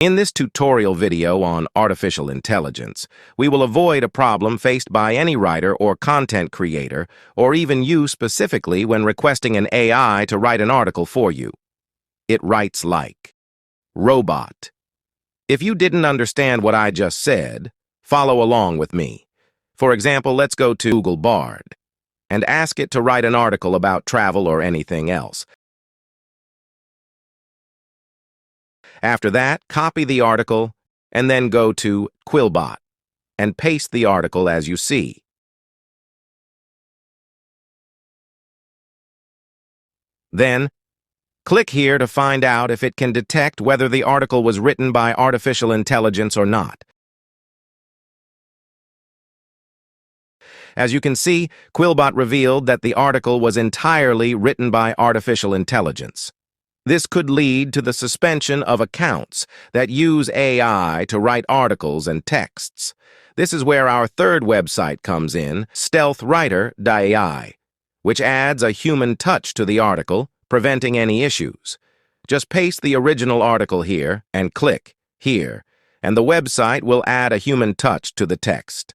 In this tutorial video on artificial intelligence, we will avoid a problem faced by any writer or content creator, or even you specifically when requesting an AI to write an article for you. It writes like robot. If you didn't understand what I just said, follow along with me. For example, let's go to Google Bard and ask it to write an article about travel or anything else. After that, copy the article and then go to Quillbot and paste the article as you see. Then, click here to find out if it can detect whether the article was written by artificial intelligence or not. As you can see, Quillbot revealed that the article was entirely written by artificial intelligence. This could lead to the suspension of accounts that use AI to write articles and texts. This is where our third website comes in, stealthwriter.ai, which adds a human touch to the article, preventing any issues. Just paste the original article here and click here, and the website will add a human touch to the text.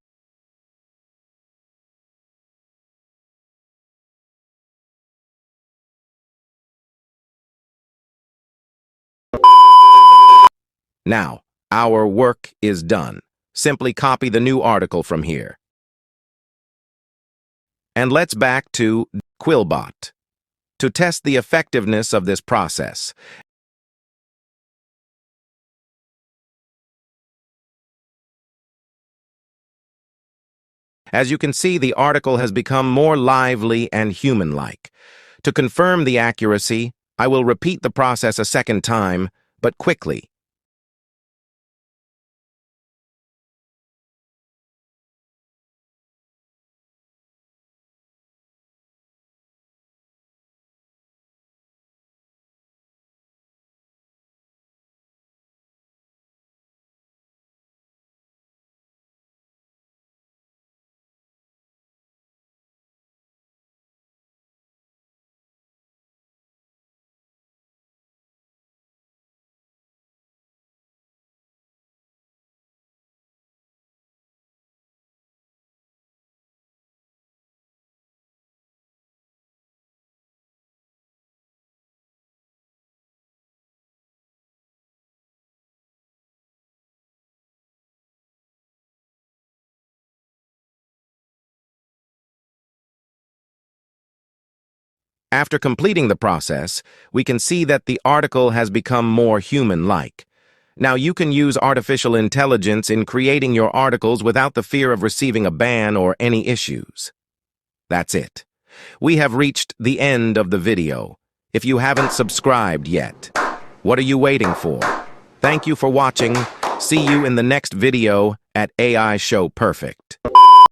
Now, our work is done. Simply copy the new article from here. And let's back to Quillbot to test the effectiveness of this process. As you can see, the article has become more lively and human-like. To confirm the accuracy, I will repeat the process a second time, but quickly. After completing the process, we can see that the article has become more human-like. Now you can use artificial intelligence in creating your articles without the fear of receiving a ban or any issues. That's it. We have reached the end of the video. If you haven't subscribed yet, what are you waiting for? Thank you for watching. See you in the next video at AI Show Perfect.